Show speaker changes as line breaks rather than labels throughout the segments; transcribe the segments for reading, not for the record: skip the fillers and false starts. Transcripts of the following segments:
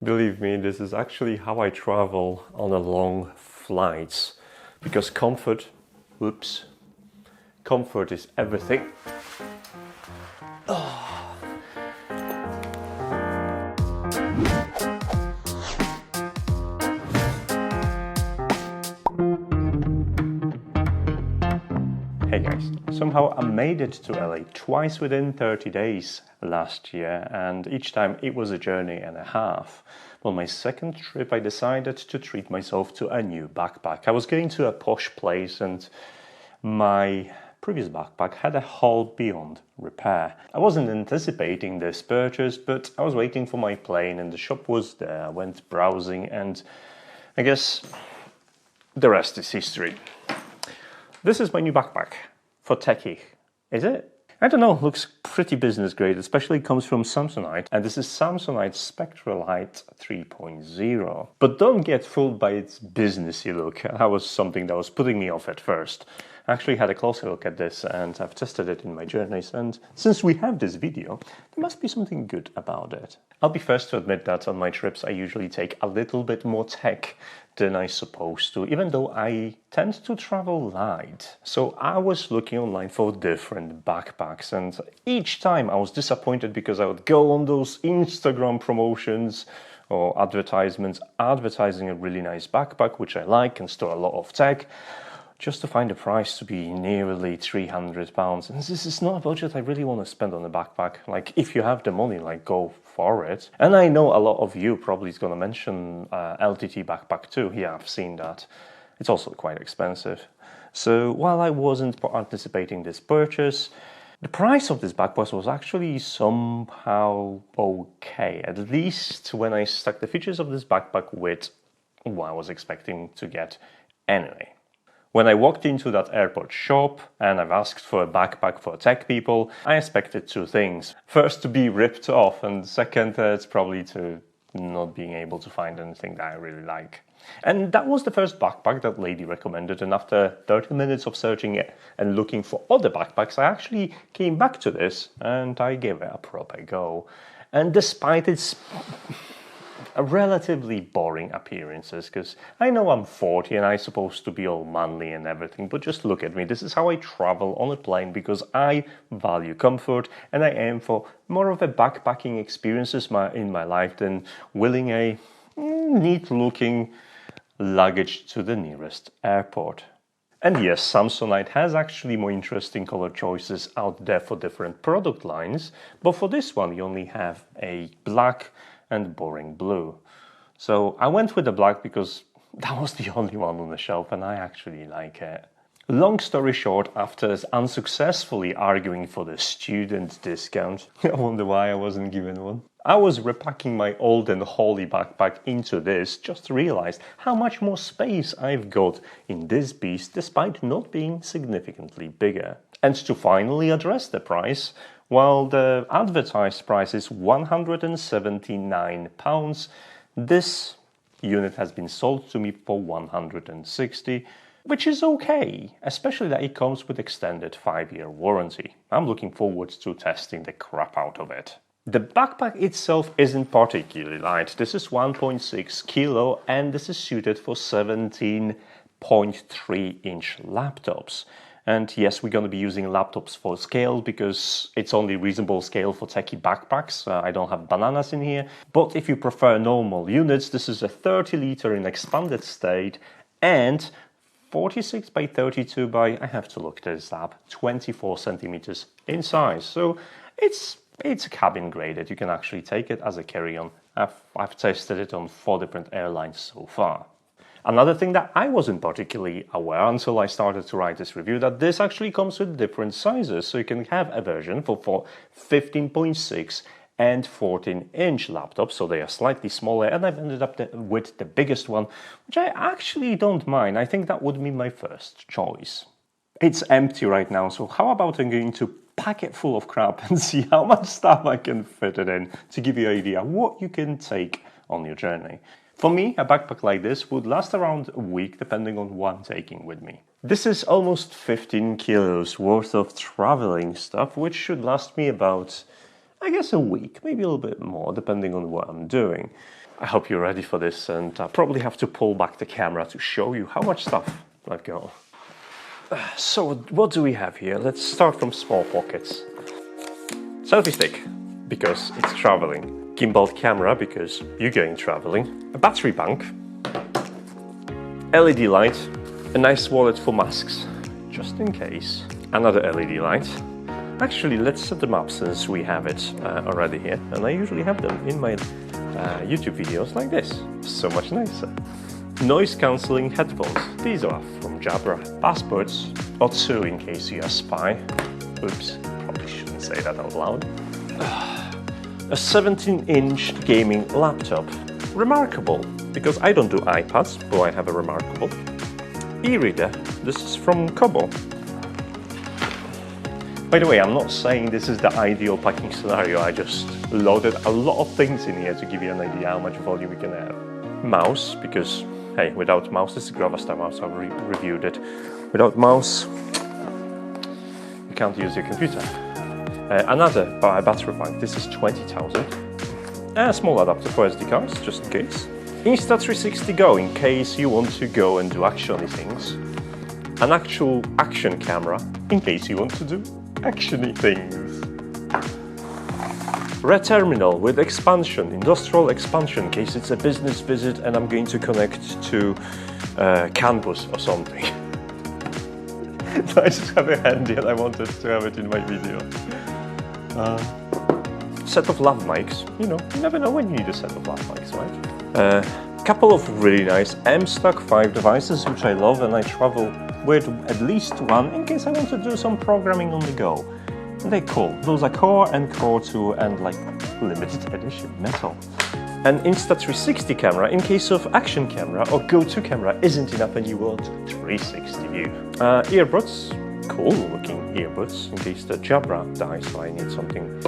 Believe me, this is actually how I travel on a long flights, because comfort is everything. Hey guys, somehow I made it to LA twice within 30 days last year, and each time it was a journey and a half. Well, my second trip I decided to treat myself to a new backpack. I was going to a posh place and my previous backpack had a hole beyond repair. I wasn't anticipating this purchase, but I was waiting for my plane and the shop was there. I went browsing and I guess the rest is history. This is my new backpack for techie. Is it? I don't know, looks pretty business grade, especially comes from Samsonite, and this is Samsonite Spectrolite 3.0. But don't get fooled by its businessy look. That was something that was putting me off at first. I actually had a closer look at this and I've tested it in my journeys, and since we have this video, there must be something good about it. I'll be first to admit that on my trips I usually take a little bit more tech than I supposed to, even though I tend to travel light. So I was looking online for different backpacks, and each time I was disappointed because I would go on those Instagram promotions or advertisements advertising a really nice backpack, which I like and store a lot of tech, just to find the price to be nearly £300. And this is not a budget I really want to spend on a backpack. Like, if you have the money, like, go for it. And I know a lot of you probably is going to mention LTT backpack too. Yeah, I've seen that. It's also quite expensive. So while I wasn't anticipating this purchase, the price of this backpack was actually somehow okay. At least when I stuck the features of this backpack with what I was expecting to get anyway. When I walked into that airport shop and I've asked for a backpack for tech people, I expected two things. First, to be ripped off, and second, it's probably to not being able to find anything that I really like. And that was the first backpack that lady recommended, and after 30 minutes of searching it and looking for other backpacks, I actually came back to this and I gave it a proper go. And despite its relatively boring appearances, because I know I'm 40 and I'm supposed to be all manly and everything, but just look at me. This is how I travel on a plane, because I value comfort and I aim for more of a backpacking experiences in my life than willing a neat looking luggage to the nearest airport. And yes, Samsonite has actually more interesting color choices out there for different product lines, but for this one you only have a black and boring blue. So I went with the black because that was the only one on the shelf and I actually like it. Long story short, after unsuccessfully arguing for the student discount, I wonder why I wasn't given one, I was repacking my old and holy backpack into this just to realize how much more space I've got in this beast despite not being significantly bigger. And to finally address the price, while the advertised price is £179, this unit has been sold to me for £160, which is okay, especially that it comes with extended 5-year warranty. I'm looking forward to testing the crap out of it. The backpack itself isn't particularly light. This is 1.6 kilo and this is suited for 17.3-inch laptops. And yes, we're going to be using laptops for scale because it's only reasonable scale for techie backpacks. I don't have bananas in here. But if you prefer normal units, this is a 30-liter in expanded state and 46 by 32 by, I have to look this up, 24 centimeters in size. So it's a cabin graded. You can actually take it as a carry-on. I've tested it on 4 different airlines so far. Another thing that I wasn't particularly aware until I started to write this review, that this actually comes with different sizes. So you can have a version for 15.6 and 14-inch laptops, so they are slightly smaller, and I've ended up with the biggest one, which I actually don't mind. I think that would be my first choice. It's empty right now, so how about I'm going to pack it full of crap and see how much stuff I can fit it in to give you an idea what you can take on your journey. For me, a backpack like this would last around a week depending on what I'm taking with me. This is almost 15 kilos worth of traveling stuff, which should last me about, I guess, a week, maybe a little bit more depending on what I'm doing. I hope you're ready for this, and I probably have to pull back the camera to show you how much stuff I've got. So what do we have here? Let's start from small pockets. Selfie stick, because it's traveling. Gimbal camera, because you're going traveling. A battery bank. LED light. A nice wallet for masks, just in case. Another LED light. Actually, let's set them up since we have it already here. And I usually have them in my YouTube videos like this. So much nicer. Noise cancelling headphones. These are from Jabra. Passports, or two in case you are a spy. Oops, probably shouldn't say that out loud. A 17-inch gaming laptop. Remarkable, because I don't do iPads, but I have a remarkable. E-reader. This is from Kobo. By the way, I'm not saying this is the ideal packing scenario. I just loaded a lot of things in here to give you an idea how much volume we can have. Mouse, because hey, without mouse, this is a Gravastar mouse, I've reviewed it. Without mouse, you can't use your computer. Another battery pack, this is 20,000. A small adapter for SD cards, just in case. Insta360 Go, in case you want to go and do actiony things. An actual action camera, in case you want to do actiony things. Red terminal with expansion, industrial expansion, in case it's a business visit and I'm going to connect to Canvas or something. I just have it handy and I wanted to have it in my video. Set of lav mics, you know, you never know when you need a set of lav mics, right? Couple of really nice M-Stock 5 devices, which I love, and I travel with at least one in case I want to do some programming on the go. And they're cool. Those are Core and Core 2 and like limited edition metal. An Insta360 camera in case of action camera or go-to camera isn't enough and you want 360 view. Earbuds, cool looking earbuds in case the Jabra dies, so I need something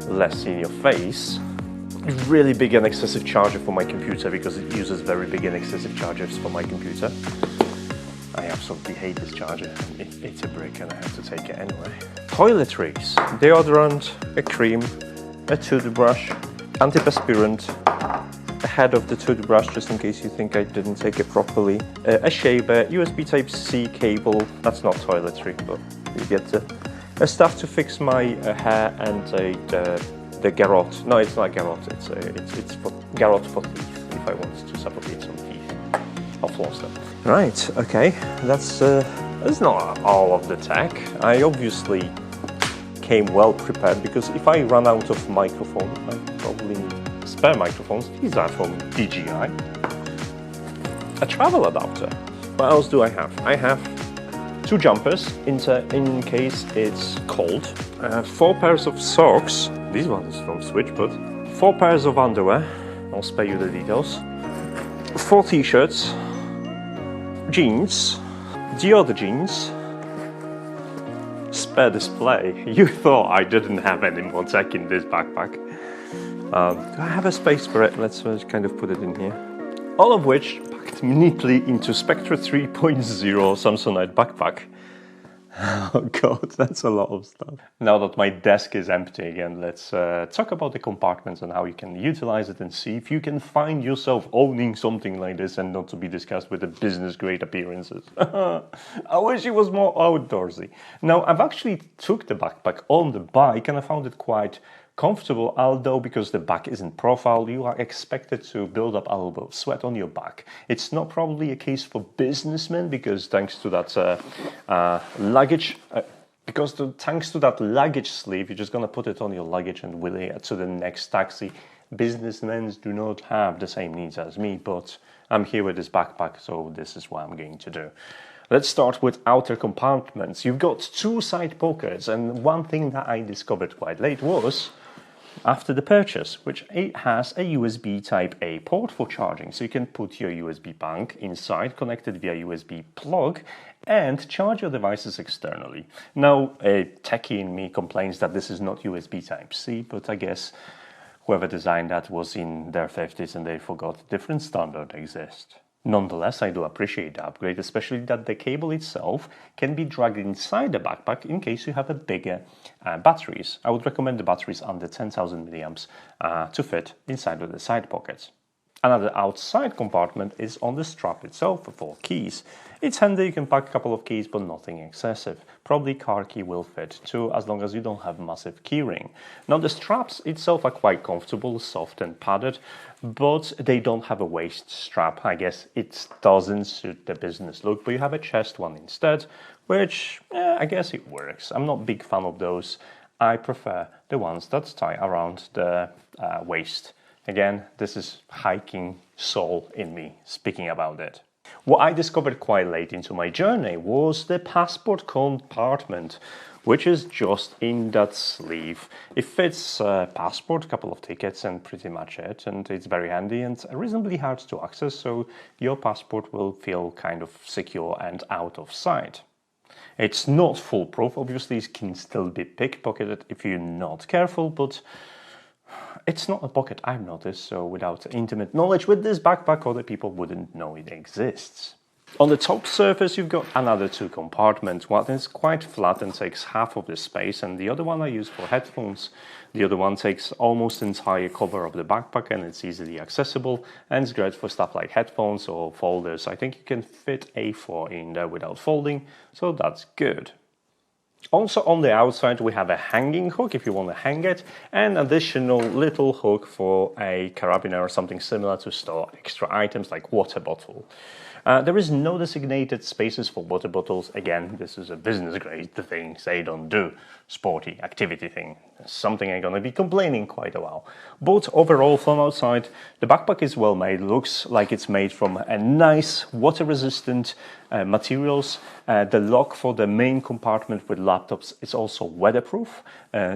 less in your face. Really big and excessive charger for my computer because it uses very big and excessive chargers for my computer. I absolutely hate this charger. It's a brick and I have to take it anyway. Toiletries, deodorant, a cream, a toothbrush, antiperspirant, a head of the toothbrush just in case you think I didn't take it properly, a shaver, USB Type-C cable, that's not toiletry, but you get the stuff to fix my hair and the garrote. No, it's not garrote, it's for garrote for teeth, if I want to suffocate some teeth. I'll floss them. Right, okay, that's not all of the tech. I obviously came well prepared because if I run out of microphone, I probably need spare microphones. These are from DJI. A travel adapter. What else do I have? I have 2 jumpers in case it's cold. 4 pairs of socks. These ones from Switchput. 4 pairs of underwear. I'll spare you the details. 4 t-shirts. Jeans. The other jeans. Spare display. You thought I didn't have any more tech in this backpack. Do I have a space for it? Let's kind of put it in here. All of which packed neatly into Spectra 3.0 Samsonite backpack. Oh god, that's a lot of stuff. Now that my desk is empty again, let's talk about the compartments and how you can utilize it and see if you can find yourself owning something like this and not to be discussed with the business grade appearances. I wish it was more outdoorsy. Now, I've actually took the backpack on the bike and I found it quite comfortable, although because the back isn't profile, you are expected to build up a little bit of sweat on your back. It's not probably a case for businessmen because thanks to that luggage, thanks to that luggage sleeve, you're just gonna put it on your luggage and wheel it to the next taxi. Businessmen do not have the same needs as me, but I'm here with this backpack, so this is what I'm going to do. Let's start with outer compartments. You've got 2 side pockets, and one thing that I discovered quite late was after the purchase, which it has a USB Type-A port for charging. So you can put your USB bank inside, connected via USB plug, and charge your devices externally. Now, a techie in me complains that this is not USB Type-C, but I guess whoever designed that was in their 50s and they forgot different standard exists. Nonetheless, I do appreciate the upgrade, especially that the cable itself can be dragged inside the backpack in case you have a bigger batteries. I would recommend the batteries under 10,000 milliamps to fit inside of the side pockets. Another outside compartment is on the strap itself for keys. It's handy, you can pack a couple of keys, but nothing excessive. Probably car key will fit too, as long as you don't have massive keyring. Now the straps itself are quite comfortable, soft and padded, but they don't have a waist strap. I guess it doesn't suit the business look, but you have a chest one instead, which I guess it works. I'm not a big fan of those. I prefer the ones that tie around the waist. Again, this is hiking soul in me speaking about it. What I discovered quite late into my journey was the passport compartment, which is just in that sleeve. It fits a passport, a couple of tickets, and pretty much it. And it's very handy and reasonably hard to access, so your passport will feel kind of secure and out of sight. It's not foolproof, obviously it can still be pickpocketed if you're not careful, but it's not a pocket, I've noticed, so without intimate knowledge with this backpack, other people wouldn't know it exists. On the top surface, you've got another two compartments. One is quite flat and takes half of the space, and the other one I use for headphones. The other one takes almost the entire cover of the backpack, and it's easily accessible, and it's great for stuff like headphones or folders. I think you can fit A4 in there without folding, so that's good. Also on the outside we have a hanging hook if you want to hang it, and additional little hook for a carabiner or something similar to store extra items like water bottle. There is no designated spaces for water bottles. Again, this is a business grade thing, they don't do sporty activity thing. Something I'm gonna be complaining quite a while. But overall from outside, the backpack is well made, looks like it's made from a nice water resistant materials. The lock for the main compartment with laptops is also weatherproof,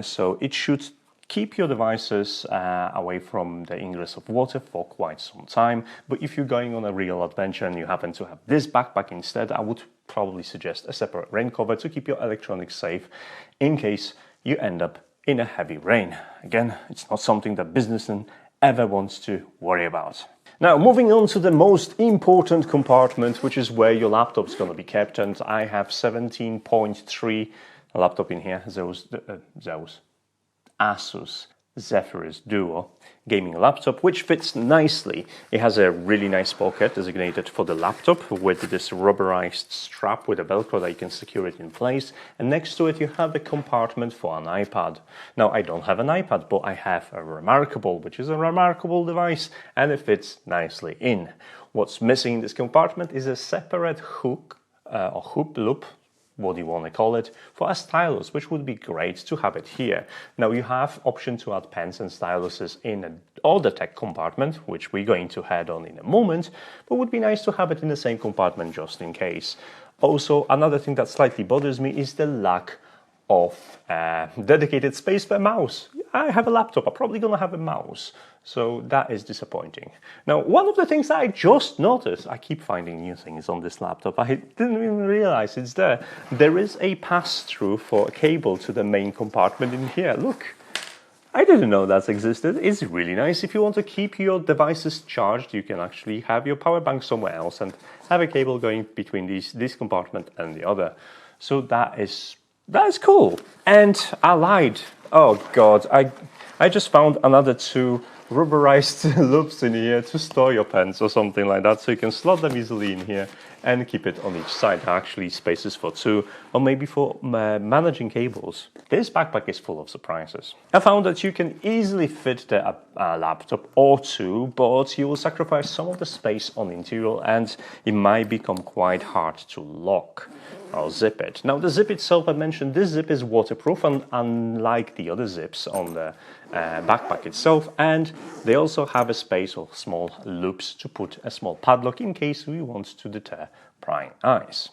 so it should keep your devices away from the ingress of water for quite some time. But if you're going on a real adventure and you happen to have this backpack instead, I would probably suggest a separate rain cover to keep your electronics safe in case you end up in a heavy rain. Again, it's not something that businessmen ever wants to worry about. Now, moving on to the most important compartment, which is where your laptop's going to be kept, and I have 17.3 laptop in here, Asus Zephyrus Duo gaming laptop, which fits nicely. It has a really nice pocket designated for the laptop with this rubberized strap with a velcro that you can secure it in place, and next to it you have a compartment for an iPad. Now I don't have an iPad, but I have a Remarkable, which is a remarkable device, and it fits nicely in. What's missing in this compartment is a separate hook or hoop loop, what do you want to call it, for a stylus, which would be great to have it here. Now you have option to add pens and styluses in an NotEnoughTECH compartment, which we're going to head on in a moment, but would be nice to have it in the same compartment just in case. Also, another thing that slightly bothers me is the lack of dedicated space for a mouse. I have a laptop, I'm probably gonna have a mouse, so that is disappointing. Now, one of the things that I just noticed, I keep finding new things on this laptop, I didn't even realize it's there. There is a pass-through for a cable to the main compartment in here, look. I didn't know that existed. It's really nice. If you want to keep your devices charged, you can actually have your power bank somewhere else and have a cable going between this compartment and the other. So that is cool. And I lied. Oh God, I just found another two rubberized loops in here to store your pens or something like that, so you can slot them easily in here and keep it on each side. Actually spaces for two, or maybe for managing cables. This backpack is full of surprises. I found that you can easily fit the laptop or two, but you will sacrifice some of the space on the interior and it might become quite hard to lock. I'll zip it. Now the zip itself, I mentioned, this zip is waterproof, and unlike the other zips on the backpack itself, and they also have a space of small loops to put a small padlock in case we want to deter prying eyes.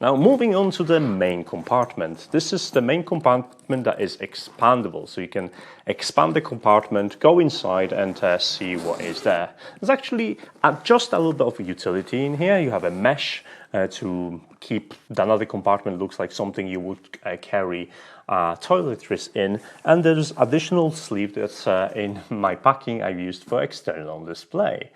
Now moving on to the main compartment. This is the main compartment that is expandable, so you can expand the compartment, go inside and see what is there. There's actually just a little bit of utility in here. You have a mesh to keep another compartment, looks like something you would carry toiletries in, and there's additional sleeve that's in my packing I used for external display.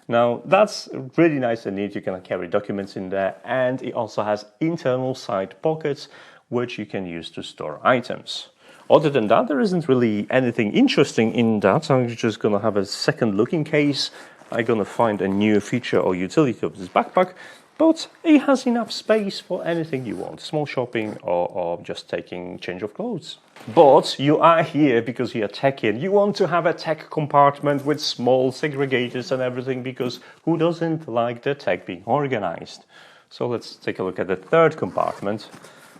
Now that's really nice and neat. You can carry documents in there, and it also has internal side pockets which you can use to store items. Other than that, there isn't really anything interesting in that. I'm just gonna have a second look in case I'm gonna find a new feature or utility of this backpack, but it has enough space for anything you want, small shopping or just taking change of clothes. But you are here because you're techie and you want to have a tech compartment with small segregators and everything, because who doesn't like the tech being organized? So let's take a look at the third compartment,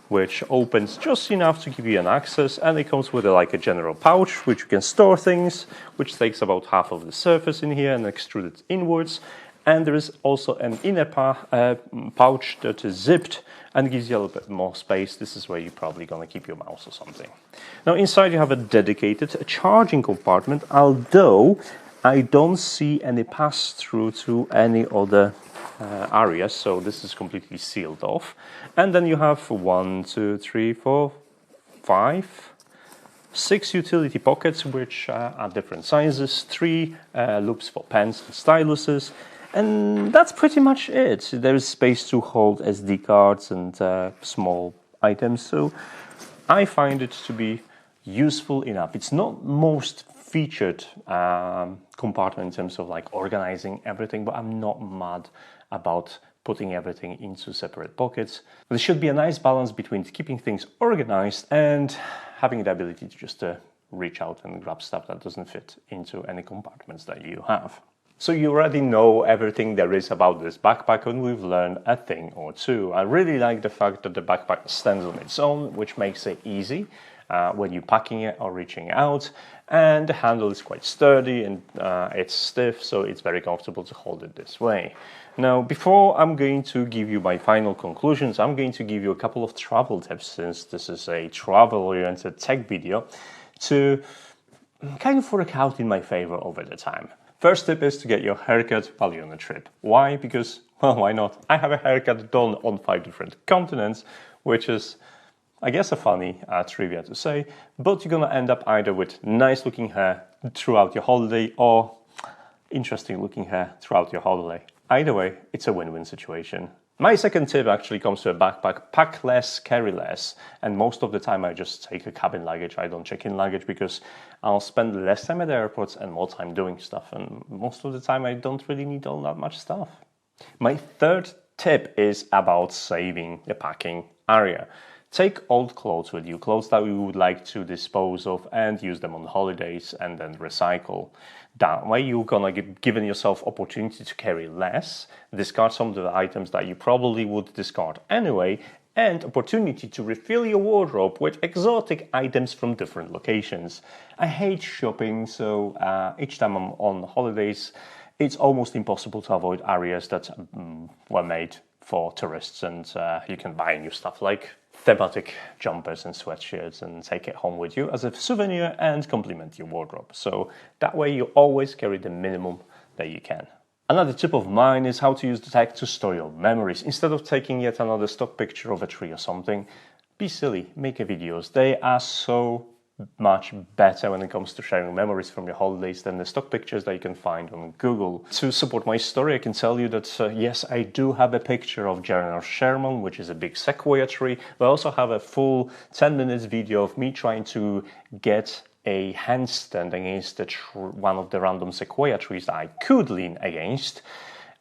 which opens just enough to give you an access, and it comes with like a general pouch which you can store things, which takes about half of the surface in here and extruded inwards. And there is also an inner pouch that is zipped and gives you a little bit more space. This is where you're probably going to keep your mouse or something. Now inside you have a dedicated charging compartment, although I don't see any pass-through to any other areas, so this is completely sealed off. And then you have 1, 2, 3, 4, 5, 6 utility pockets, which are different sizes, 3 loops for pens and styluses, and that's pretty much it. There is space to hold SD cards and small items, so I find it to be useful enough. It's not most featured compartment in terms of like organizing everything, but I'm not mad about putting everything into separate pockets. There should be a nice balance between keeping things organized and having the ability to just reach out and grab stuff that doesn't fit into any compartments that you have. So you already know everything there is about this backpack, and we've learned a thing or two. I really like the fact that the backpack stands on its own, which makes it easy when you're packing it or reaching out, and the handle is quite sturdy and it's stiff, so it's very comfortable to hold it this way. Now, before I'm going to give you my final conclusions, I'm going to give you a couple of travel tips, since this is a travel-oriented tech video, to kind of work out in my favor over the time. First tip is to get your haircut while you're on a trip. Why? Because, well, why not? I have a haircut done on 5 different continents, which is, I guess, a funny trivia to say, but you're gonna end up either with nice looking hair throughout your holiday or interesting looking hair throughout your holiday. Either way, it's a win-win situation. My second tip actually comes to a backpack: pack less, carry less. And most of the time I just take a cabin luggage. I don't check in luggage because I'll spend less time at the airports and more time doing stuff. And most of the time I don't really need all that much stuff. My third tip is about saving the packing area. Take old clothes with you, clothes that you would like to dispose of and use them on holidays and then recycle. That way you're gonna given yourself opportunity to carry less, discard some of the items that you probably would discard anyway, and opportunity to refill your wardrobe with exotic items from different locations. I hate shopping, so each time I'm on holidays, it's almost impossible to avoid areas that were made for tourists, and you can buy new stuff like thematic jumpers and sweatshirts and take it home with you as a souvenir and complement your wardrobe. So that way you always carry the minimum that you can. Another tip of mine is how to use the tech to store your memories. Instead of taking yet another stock picture of a tree or something, be silly, make a videos. They are so much better when it comes to sharing memories from your holidays than the stock pictures that you can find on Google. To support my story, I can tell you that yes, I do have a picture of General Sherman, which is a big sequoia tree, but I also have a full 10 minutes video of me trying to get a handstand against one of the random sequoia trees that I could lean against,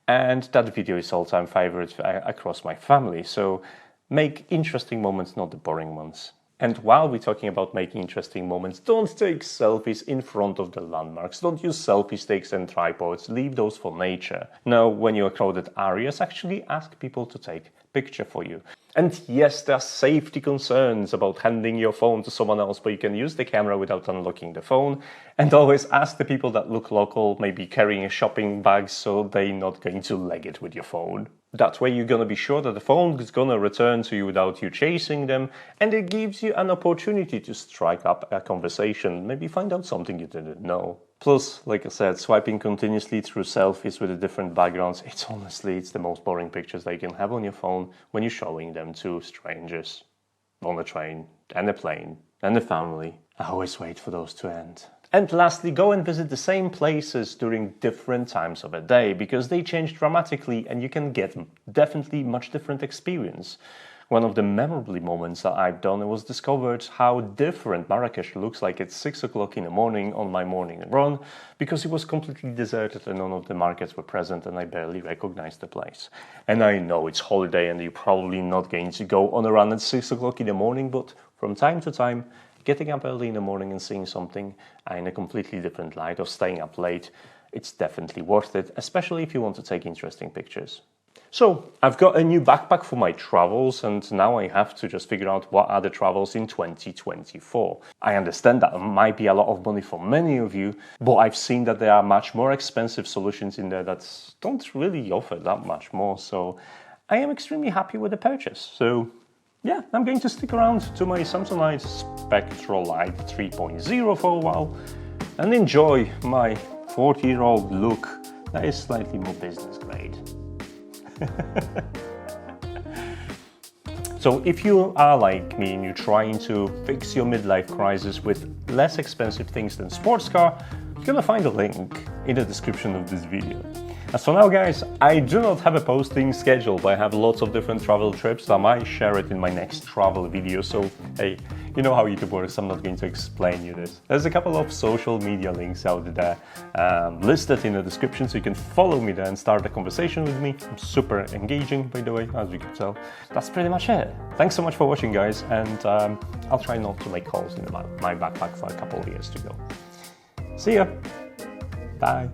and that video is all-time favorite across my family. So make interesting moments, not the boring ones. And while we're talking about making interesting moments, don't take selfies in front of the landmarks. Don't use selfie sticks and tripods. Leave those for nature. Now, when you're crowded areas, actually ask people to take a picture for you. And yes, there are safety concerns about handing your phone to someone else, but you can use the camera without unlocking the phone. And always ask the people that look local, maybe carrying a shopping bag, so they're not going to leg it with your phone. That way you're going to be sure that the phone is going to return to you without you chasing them, and it gives you an opportunity to strike up a conversation, maybe find out something you didn't know. Plus, like I said, swiping continuously through selfies with the different backgrounds, it's the most boring pictures that you can have on your phone when you're showing them to strangers on a train and a plane and a family. I always wait for those to end. And lastly, go and visit the same places during different times of a day, because they change dramatically and you can get definitely much different experience. One of the memorable moments that I've done was discovered how different Marrakesh looks like at 6 o'clock in the morning on my morning run, because it was completely deserted and none of the markets were present and I barely recognized the place. And I know it's holiday and you're probably not going to go on a run at 6 o'clock in the morning, but from time to time, getting up early in the morning and seeing something in a completely different light, or staying up late, it's definitely worth it, especially if you want to take interesting pictures. So I've got a new backpack for my travels, and now I have to just figure out what are the travels in 2024. I understand that might be a lot of money for many of you, but I've seen that there are much more expensive solutions in there that don't really offer that much more, so I am extremely happy with the purchase. So yeah, I'm going to stick around to my Samsonite Spectrolite 3.0 for a while and enjoy my 40-year-old look that is slightly more business grade. So if you are like me and you're trying to fix your midlife crisis with less expensive things than sports car, you're gonna find a link in the description of this video. As for now, guys, I do not have a posting schedule, but I have lots of different travel trips. I might share it in my next travel video, so hey, you know how YouTube works, I'm not going to explain you this. There's a couple of social media links out there listed in the description, so you can follow me there and start a conversation with me. I'm super engaging, by the way, as you can tell. That's pretty much it. Thanks so much for watching, guys, and I'll try not to make calls in my backpack for a couple of years to go. See ya. Bye.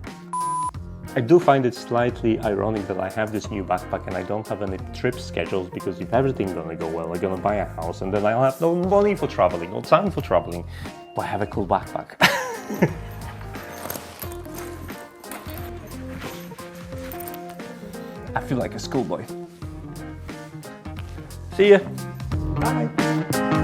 I do find it slightly ironic that I have this new backpack and I don't have any trip schedules, because if everything's gonna go well, I'm gonna buy a house and then I'll have no money for traveling, no time for traveling, but I have a cool backpack. I feel like a schoolboy. See ya. Bye.